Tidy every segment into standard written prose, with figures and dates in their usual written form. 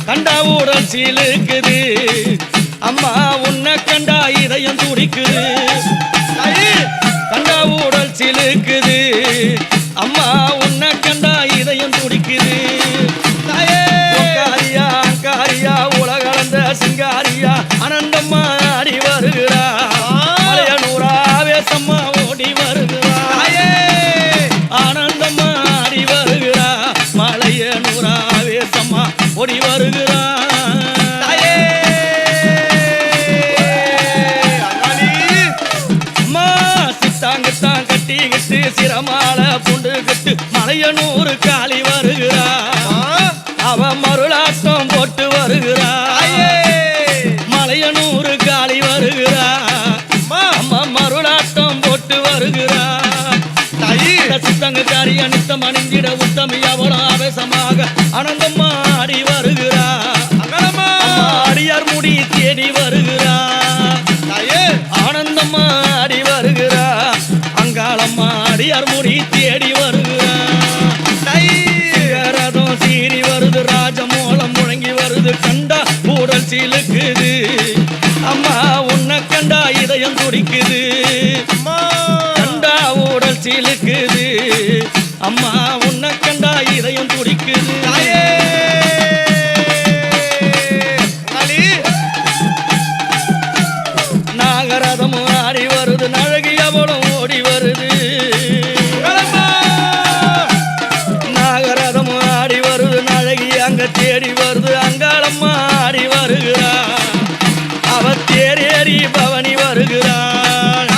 கண்டா ஊடல் சீலுக்குது அம்மா உன்னை கண்டா இதயம் துடிக்குது கண்டா ஊடல் சீலுக்குது அம்மா உன்னை கண்டா இதயம் துடிக்குது காரியா காரியா உலகளந்த சிங்காரியா ஆனந்தம்மா ஆடி வருகிறா மலையனூரா வேசம்மா ஓடி வருகிறா ஆனந்தம்மா ஆடி வருகிறா மலையனூரா வேசம்மா ஓடி வருகிறா சித்தாங்கத்தான் கட்டிக்கிட்டு சிரமால பூண்டு கட்டு மலையனூர் காளி வருகிறா அவ மருளாட்டம் போட்டு வருகிறா மலையனூர் காளி வருகிறா அம்மா மருளாட்டம் போட்டு வருகிறா சித்தங்க காரிய நித்தம் அணிந்திட உத்தமி அவளும் ஆவேசமாக ஆனந்தம்மா ஆடி வருகிறா அடியார் முடி தேடி வருகிறா ஆனந்தம்மா ஆடி வருகிறா அங்காளம்மா அடியார் முடி தேடி வருகிறா ரதம் சீறி வருது ராஜமோளம் முழங்கி வருது கண்டா ஊடல் சீலுக்குது அம்மா உன்னை கண்டா இதயம் துடிக்குது கண்டா ஊடல் சீலுக்குது அம்மா உன்னை கண்டா இதயம் துடிக்குது நாகரதமும் ஆடி வருது நழகி அவளும் ஓடி வருது நாகரதமும் ஆடி வருது நழகி அங்க தேடி வருது அங்காளம்மா ஆடி வருகிறா அவ தேரேறி பவனி வருகிறாள்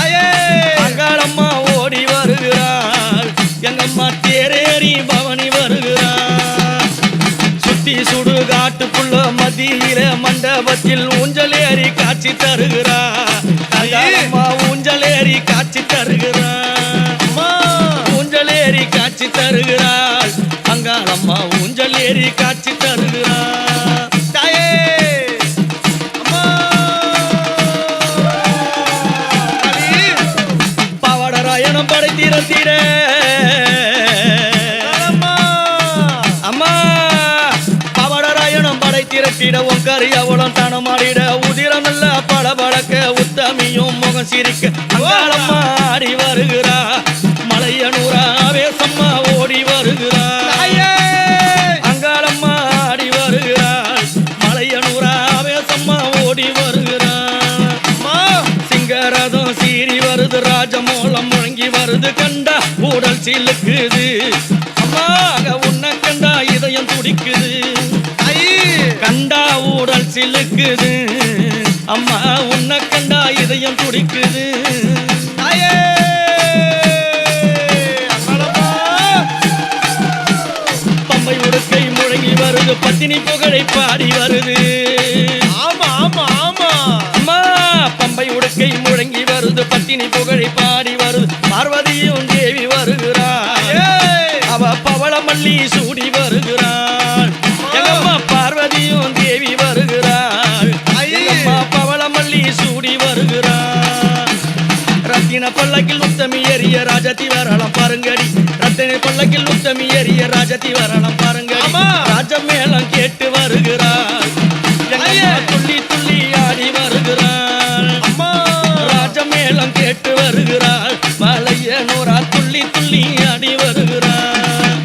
அங்காளம்மா ஓடி வருகிறாள் எங்கம்மா தேரேறி பவனி வருகிறாள் சுத்தி சுடு காட்டுக்குள்ள மத்தியில மண்டபத்தில் ஊஞ்சலேறி காட்சி தருகிறா அங்காளம்மா ஊஞ்சலேறி காட்சி தருகிறா ஊஞ்சலேறி காட்சி தருகிறாள் அங்காளம்மா ஊஞ்சலேறி காட்சி தருகிறாள் பவடராயணம் படைத்திரத்திட அம்மா பவடராயணம் படைத்திரத்திட உங்கரி அவளும் தனமாடிட உதிரம் நல்ல படபடக்க உத்தமியும் முகம் சிரிக்க அங்காளம்மா ஆடி வருகிறா மலையனூரா வேசம்மா ஓடி வருகிறா அங்காளம்மா ஆடி வருகிறாள் மலையனூரா வேசம்மா ஓடி வருகிறாள் சிங்கரதம் சீறி வருது ராஜமோளம் முழங்கி வருது கண்டா ஊடல் சீலுக்குது அம்மா உன்னை கண்டா இதயம் துடிக்குது கண்டா ஊடல் சிலுக்குது அம்மா உன்னை கண்டா இதயம் துடிக்குது பம்பை உடுக்கை முழங்கி வருது பத்தினி புகழை பாடி வருது அம்மா பம்பை உடுக்கை முழங்கி வருது பத்தினி புகழை பாடி வருது பார்வதியும் தேவி வருகிறாள் அவ பவளமல்லி சூடி வருகிறாள் எங்கம்மா பார்வதியும் தேவி வருகிறாள் எங்கம்மா பவளமல்லி சூடி வருகிறாள் ரத்தின பல்லக்கில் உத்தமி எரிய ராஜதி வரலாம் பாருங்கடி ரத்தின பல்லக்கில் உத்தமி எரிய ராஜதி வரலாம் பாருங்கடி ராஜ மேளம் கேட்டு வருகிறாள் துள்ளி துள்ளி ஆடி வருகிறாள் ராஜ மேளம் கேட்டு வருகிறாள் மலையனூரா துள்ளி துள்ளி ஆடி வருகிறாள்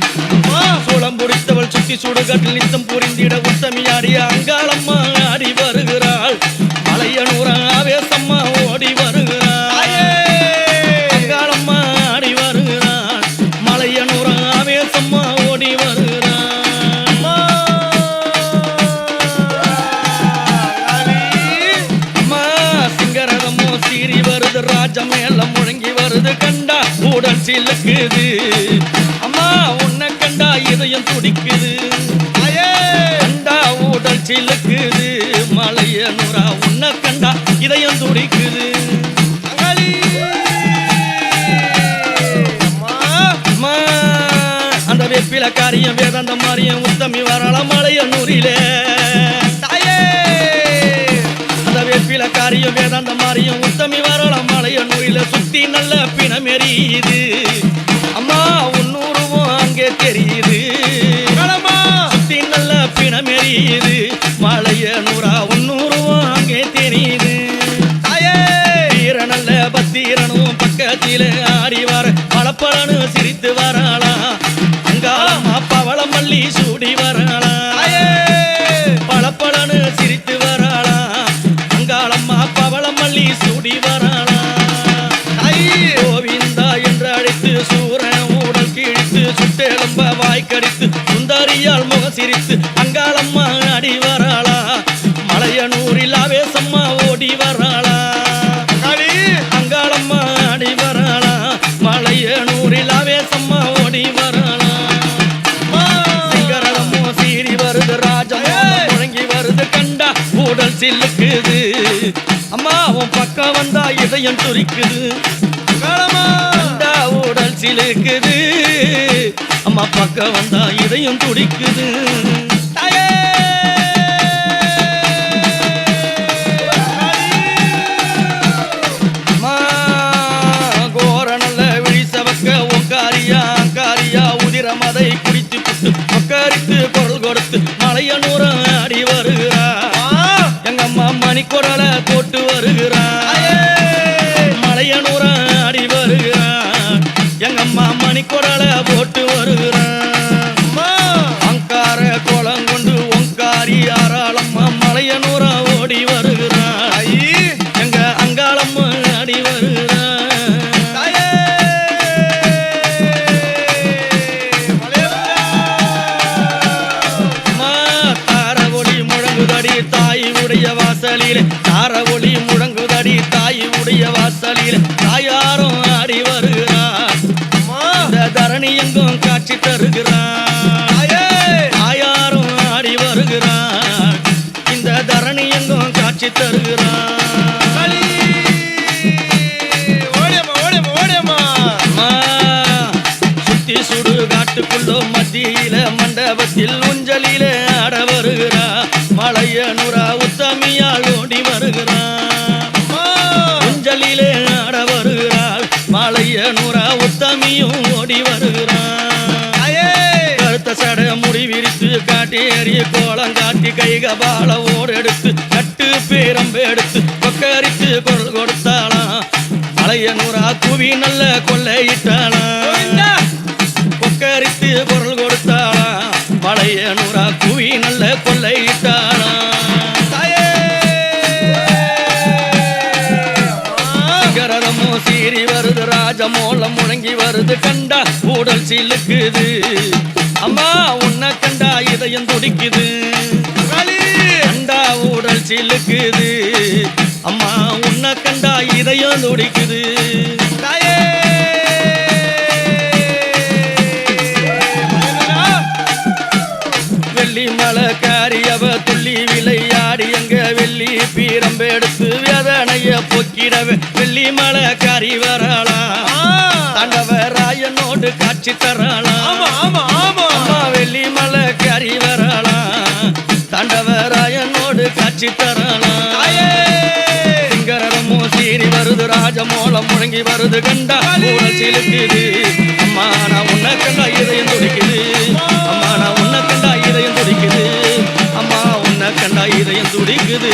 சோளம் புடித்தவள் சுத்தி சுடுகாட்டில் நித்தம் புரிந்திட உத்தமி ஆடிய அங்காளம்மா ஆடி வருகிறாள் மலையனூரா வேசம்மா ஓடி வருகிறாள் அங்காளம்மா ஆடி வருகிறாள் மலையனூரா வேசம்மா ஓடி வருகிறாள் அம்மா சிங்கரகமோ சீறி வருது ராஜ மேளம் முழங்கி வருது கண்டா ஊடல் சீலுக்குது அம்மா உன்னை கண்டா இதயம் துடிக்குது கண்டா ஊடல் சீலுக்குது மலையனூரா உன்னை கண்டா இதயம் துடிக்குது அந்த வெப்பில காரியம் வேதாந்த மாரியம் உத்தமி வரலாம் மலையனூரிலே அந்த வெப்பில காரியம் வேதாந்த மாரியம் உத்தமி வரலாம் மலையனூரில சுத்தி நல்ல பிணம் எரியுது அம்மா உன்னூருவும் அங்கே தெரியுது சுத்தி நல்ல பிணம் தினமெரியுது மலையனூரா உன்னூறுவம் அங்கே தெரியுது வீரனல்ல பத்திரனும் பக்கத்திலே ஆடி வர பளபளன்னு சிரித்து வராளாம் அங்காளம்மா பவளமல்லி சூடி வராளாம் பளபளன்னு சிரித்து வராளாம் அங்காளம்மா பவளமல்லி சூடி வராளாம் கோவிந்தா என்று அழைத்து சூரன் உடல் கிழித்து சுட்டெலும்ப வாய்க்கடித்து சுந்தரியால் முகம் சிரித்து அங்காளம்மா அடி வராளா மலையனூரில் ஆவேசம்மா ஓடி வராளா அங்காளம்மா அடி வராளா மலையனூரில் ஆவேசம்மா ஓடி வராளா சிங்கரதமோ சீறி வருது ராஜமோ முழங்கி வருது கண்டா உடல் சில்லுக்குது அம்மா உன் பக்கம் வந்தா இதயம் துரிக்குது கண்டா உடல் சிலுக்குது அம்மா பக்கம் வந்தா இதயம் துடிக்குது அம்மா கோரணல்ல விழிசவக்க ஒங்காரியா அங்காரியா உதிரமதை குடித்து புட்டு ஒக்கரித்து குரல் கொடுத்து மலையனூரம் ஆடி வருகிறா எங்கம்மா மணிக்குரலை போட்டு வருகிறா மலையனூரம் ஆடி வருகிறா எங்கம்மா மணிக்குரலை போட்டு வருகிறா அங்கார கோலம் கொண்டு ஒங்காரி ஆறாளம்மா மலையனூரம் ஓடி வருகிறா எங்க அங்காளம்மா ஆடி வருகிறா தாய் உடைய வாசலிலே தார ஒளி முழங்குதடி தாய் உடைய வாசலிலே தாயாரும் ஆடி வருகிறார் இந்த தரணி எங்கும் காட்சி தருகிறார் தாயாரும் ஆடி வருகிறார் இந்த தரணி எங்கும் காட்சி தருகிறார் சுத்தி சுடு காட்டுக்குள்ளோ மத்தியில மண்டபத்தில் ஊஞ்சலிலே ஆட வருகிறார் மலையனூரா உத்தமியால் ஓடி வருகிறார் ஊஞ்சலிலே ஆட வருகிறாள் மலையனூரா உத்தமியும் ஓடி வருகிறார் கருத்த சட முடி விரித்து காட்டி எறிய கோலம் காட்டி கைகபால ஓடெடுத்து கட்டு பேரம்பு எடுத்து கொக்கரித்து குரல் கொடுத்தாளாம் மலையனூரா குவி நல்ல கொள்ளையிட்டாளாம் கொக்கரித்து குரல் கொடுத்தாளாம் மலையனூரா குவி நல்ல கொள்ளையிட்டாளாம் சிங்கரதமோ சீறி வருது ராஜமோளம் முழங்கி வருது கண்டா உடல் சிலுக்குது அம்மா உன்னை கண்டா இதயம் துடிக்குது கண்டா உடல் சிலுக்குது அம்மா உன்னை கண்டா இதயம் துடிக்குது வெள்ளி மலை காரியவ துள்ளி விளையாடி எங்க வெள்ளி பீரம்பு எடுத்து வேதனைய போக்கிடவே வெள்ளி மலை காரி வராளா தாண்டவராயனோடு காட்சி தராளா வெள்ளி மலை காரி வராளா தாண்டவராயனோடு காட்சி தராளா சிங்கரமோ சீறி வருது ராஜமோளம் முழங்கி வருது கண்டா ஊழல் சிலுக்குது அம்மா நான் உன்னை கண்டா இதயம் துடிக்குது அம்மா நான் உன்னை கண்டா இதயம் துடிக்குது அம்மா உன்னை கண்டா இதயம் துடிக்குது